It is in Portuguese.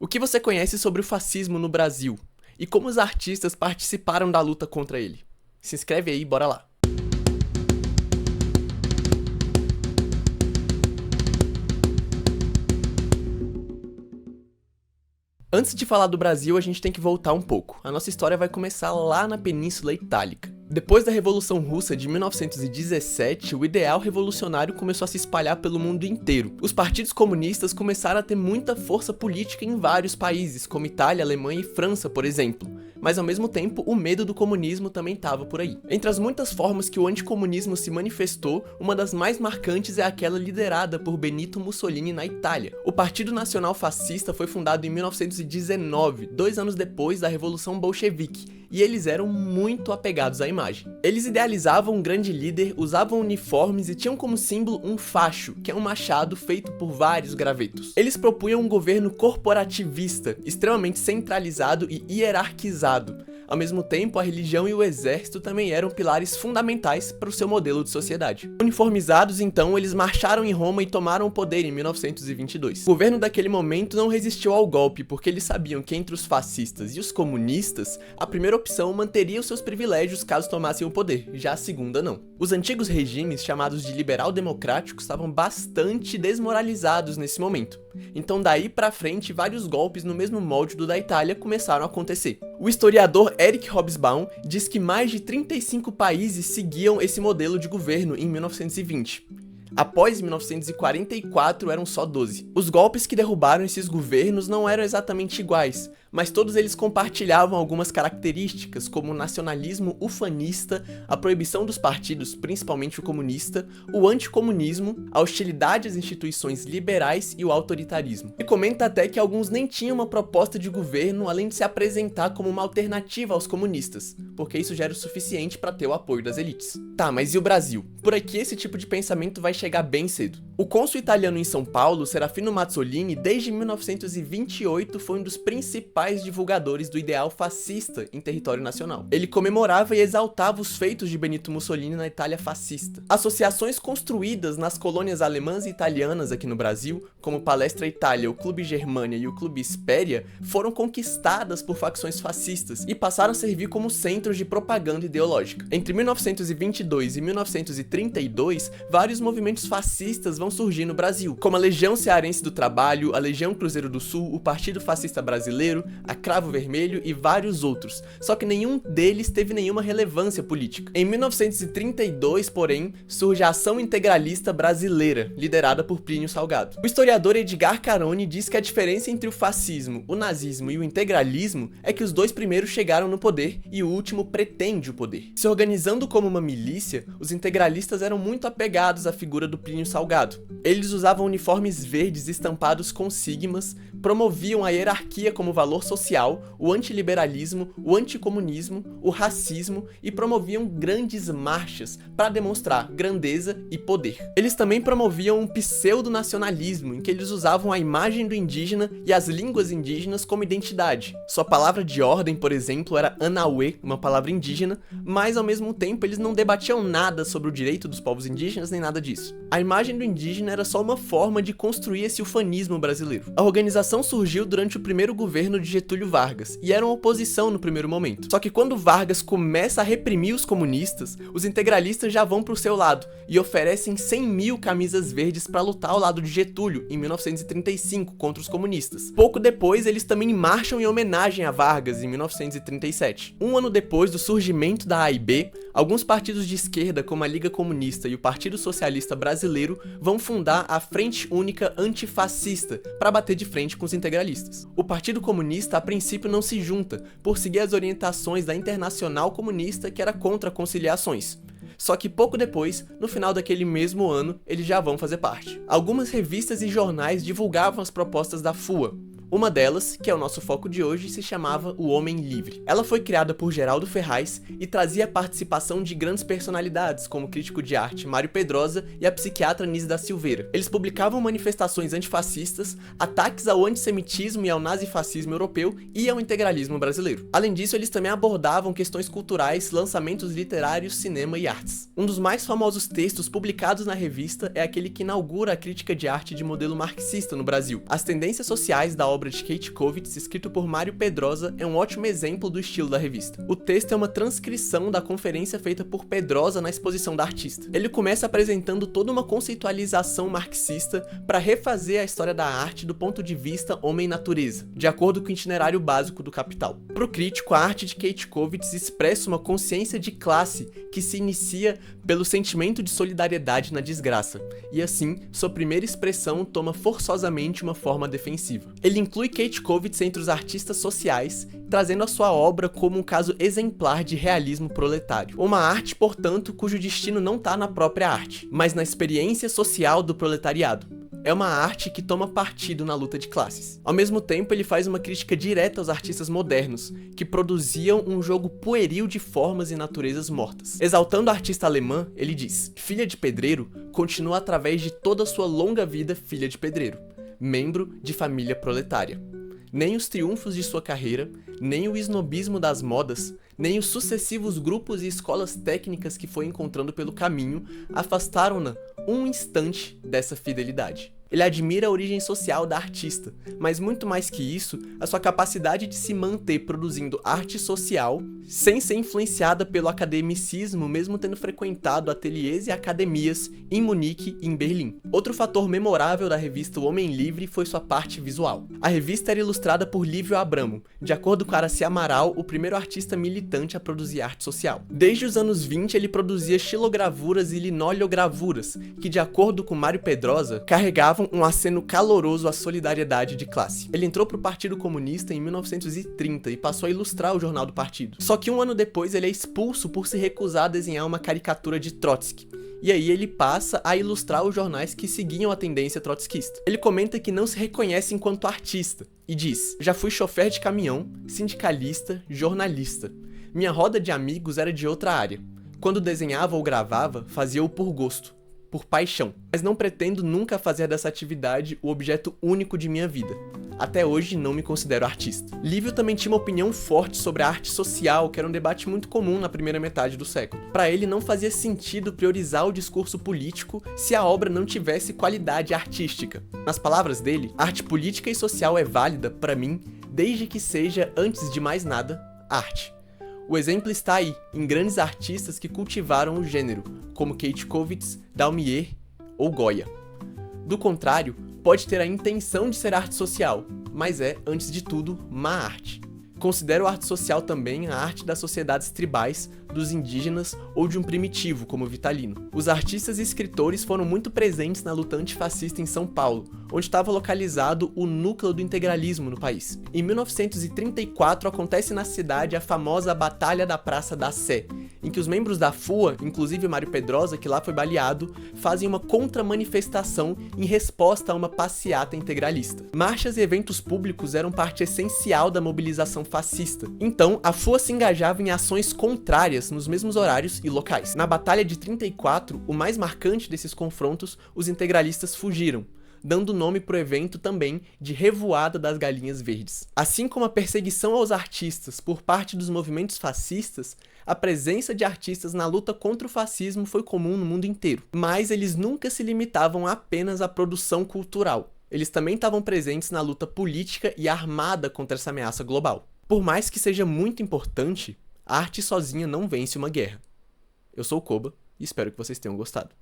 O que você conhece sobre o fascismo no Brasil? E como os artistas participaram da luta contra ele? Se inscreve aí, bora lá! Antes de falar do Brasil, a gente tem que voltar um pouco. A nossa história vai começar lá na Península Itálica. Depois da Revolução Russa de 1917, o ideal revolucionário começou a se espalhar pelo mundo inteiro. Os partidos comunistas começaram a ter muita força política em vários países, como Itália, Alemanha e França, por exemplo. Mas ao mesmo tempo, o medo do comunismo também estava por aí. Entre as muitas formas que o anticomunismo se manifestou, uma das mais marcantes é aquela liderada por Benito Mussolini na Itália. O Partido Nacional Fascista foi fundado em 1919, 2 anos depois da Revolução Bolchevique, e eles eram muito apegados à imagem. Eles idealizavam um grande líder, usavam uniformes e tinham como símbolo um facho, que é um machado feito por vários gravetos. Eles propunham um governo corporativista, extremamente centralizado e hierarquizado. Ao mesmo tempo, a religião e o exército também eram pilares fundamentais para o seu modelo de sociedade. Uniformizados, então, eles marcharam em Roma e tomaram o poder em 1922. O governo daquele momento não resistiu ao golpe, porque eles sabiam que entre os fascistas e os comunistas, a primeira opção manteria os seus privilégios caso tomassem o poder, já a segunda não. Os antigos regimes, chamados de liberal-democráticos, estavam bastante desmoralizados nesse momento. Então daí pra frente, vários golpes no mesmo molde do da Itália começaram a acontecer. O historiador Eric Hobsbawm diz que mais de 35 países seguiam esse modelo de governo em 1920. Após 1944, eram só 12. Os golpes que derrubaram esses governos não eram exatamente iguais, mas todos eles compartilhavam algumas características, como o nacionalismo ufanista, a proibição dos partidos, principalmente o comunista, o anticomunismo, a hostilidade às instituições liberais e o autoritarismo. E comenta até que alguns nem tinham uma proposta de governo além de se apresentar como uma alternativa aos comunistas, porque isso já era o suficiente para ter o apoio das elites. Tá, mas e o Brasil? Por aqui esse tipo de pensamento vai chegar bem cedo. O cônsul italiano em São Paulo, Serafino Mazzolini, desde 1928 foi um dos principais divulgadores do ideal fascista em território nacional. Ele comemorava e exaltava os feitos de Benito Mussolini na Itália fascista. Associações construídas nas colônias alemãs e italianas aqui no Brasil, como Palestra Itália, o Clube Germânia e o Clube Espéria, foram conquistadas por facções fascistas e passaram a servir como centros de propaganda ideológica. Entre 1922 e 1932, vários movimentos fascistas vão surgir no Brasil, como a Legião Cearense do Trabalho, a Legião Cruzeiro do Sul, o Partido Fascista Brasileiro, a Cravo Vermelho e vários outros, só que nenhum deles teve nenhuma relevância política. Em 1932, porém, surge a Ação Integralista Brasileira, liderada por Plínio Salgado. O historiador Edgar Carone diz que a diferença entre o fascismo, o nazismo e o integralismo é que os dois primeiros chegaram no poder e o último pretende o poder. Se organizando como uma milícia, os integralistas eram muito apegados à figura do Plínio Salgado. Eles usavam uniformes verdes estampados com sigmas, promoviam a hierarquia como valor social, o antiliberalismo, o anticomunismo, o racismo e promoviam grandes marchas para demonstrar grandeza e poder. Eles também promoviam um pseudo-nacionalismo, em que eles usavam a imagem do indígena e as línguas indígenas como identidade. Sua palavra de ordem, por exemplo, era Anauê, uma palavra indígena, mas ao mesmo tempo eles não debatiam nada sobre o direito dos povos indígenas nem nada disso. A imagem do indígena era só uma forma de construir esse ufanismo brasileiro. A organização surgiu durante o primeiro governo de Getúlio Vargas e era uma oposição no primeiro momento. Só que quando Vargas começa a reprimir os comunistas, os integralistas já vão pro seu lado e oferecem 100.000 camisas verdes para lutar ao lado de Getúlio em 1935 contra os comunistas. Pouco depois, eles também marcham em homenagem a Vargas em 1937. Um ano depois do surgimento da AIB, alguns partidos de esquerda, como a Liga Comunista e o Partido Socialista Brasileiro, vão fundar a Frente Única Antifascista para bater de frente com os integralistas. O Partido Comunista a princípio não se junta, por seguir as orientações da Internacional Comunista, que era contra conciliações. Só que pouco depois, no final daquele mesmo ano, eles já vão fazer parte. Algumas revistas e jornais divulgavam as propostas da FUA. Uma delas, que é o nosso foco de hoje, se chamava O Homem Livre. Ela foi criada por Geraldo Ferraz e trazia a participação de grandes personalidades, como o crítico de arte Mário Pedrosa e a psiquiatra Nise da Silveira. Eles publicavam manifestações antifascistas, ataques ao antissemitismo e ao nazifascismo europeu e ao integralismo brasileiro. Além disso, eles também abordavam questões culturais, lançamentos literários, cinema e artes. Um dos mais famosos textos publicados na revista é aquele que inaugura a crítica de arte de modelo marxista no Brasil. As tendências sociais da obra obra de Kate Kovacs, escrito por Mário Pedrosa, é um ótimo exemplo do estilo da revista. O texto é uma transcrição da conferência feita por Pedrosa na exposição da artista. Ele começa apresentando toda uma conceitualização marxista para refazer a história da arte do ponto de vista homem-natureza, de acordo com o itinerário básico do Capital. Para o crítico, a arte de Kate Kovacs expressa uma consciência de classe que se inicia pelo sentimento de solidariedade na desgraça, e assim, sua primeira expressão toma forçosamente uma forma defensiva. Ele inclui Kate Kovacs entre os artistas sociais, trazendo a sua obra como um caso exemplar de realismo proletário. Uma arte, portanto, cujo destino não está na própria arte, mas na experiência social do proletariado. É uma arte que toma partido na luta de classes. Ao mesmo tempo, ele faz uma crítica direta aos artistas modernos, que produziam um jogo pueril de formas e naturezas mortas. Exaltando a artista alemã, ele diz: filha de pedreiro continua através de toda a sua longa vida filha de pedreiro, membro de família proletária. Nem os triunfos de sua carreira, nem o esnobismo das modas, nem os sucessivos grupos e escolas técnicas que foi encontrando pelo caminho afastaram-na um instante dessa fidelidade. Ele admira a origem social da artista, mas muito mais que isso, a sua capacidade de se manter produzindo arte social sem ser influenciada pelo academicismo, mesmo tendo frequentado ateliês e academias em Munique e em Berlim. Outro fator memorável da revista O Homem Livre foi sua parte visual. A revista era ilustrada por Lívio Abramo, de acordo com Araci Amaral, o primeiro artista militante a produzir arte social. Desde os anos 20, ele produzia xilogravuras e linoleogravuras, que, de acordo com Mário Pedrosa, carregavam um aceno caloroso à solidariedade de classe. Ele entrou para o Partido Comunista em 1930 e passou a ilustrar o jornal do partido. Só que um ano depois ele é expulso por se recusar a desenhar uma caricatura de Trotsky. E aí ele passa a ilustrar os jornais que seguiam a tendência trotskista. Ele comenta que não se reconhece enquanto artista e diz: já fui chofer de caminhão, sindicalista, jornalista. Minha roda de amigos era de outra área. Quando desenhava ou gravava, fazia-o por gosto, por paixão, mas não pretendo nunca fazer dessa atividade o objeto único de minha vida. Até hoje não me considero artista. Lívio também tinha uma opinião forte sobre a arte social, que era um debate muito comum na primeira metade do século. Para ele não fazia sentido priorizar o discurso político se a obra não tivesse qualidade artística. Nas palavras dele, a arte política e social é válida, para mim, desde que seja, antes de mais nada, arte. O exemplo está aí, em grandes artistas que cultivaram o gênero, como Kate Kovacs, Daumier ou Goya. Do contrário, pode ter a intenção de ser arte social, mas é, antes de tudo, má arte. Considero arte social também a arte das sociedades tribais, dos indígenas ou de um primitivo, como Vitalino. Os artistas e escritores foram muito presentes na luta antifascista em São Paulo, onde estava localizado o núcleo do integralismo no país. Em 1934 acontece na cidade a famosa Batalha da Praça da Sé, em que os membros da FUA, inclusive o Mário Pedrosa, que lá foi baleado, fazem uma contra-manifestação em resposta a uma passeata integralista. Marchas e eventos públicos eram parte essencial da mobilização fascista. Então, a FUA se engajava em ações contrárias nos mesmos horários e locais. Na Batalha de 34, o mais marcante desses confrontos, os integralistas fugiram, dando nome pro evento também de Revoada das Galinhas Verdes. Assim como a perseguição aos artistas por parte dos movimentos fascistas, a presença de artistas na luta contra o fascismo foi comum no mundo inteiro. Mas eles nunca se limitavam apenas à produção cultural. Eles também estavam presentes na luta política e armada contra essa ameaça global. Por mais que seja muito importante, a arte sozinha não vence uma guerra. Eu sou o Koba e espero que vocês tenham gostado.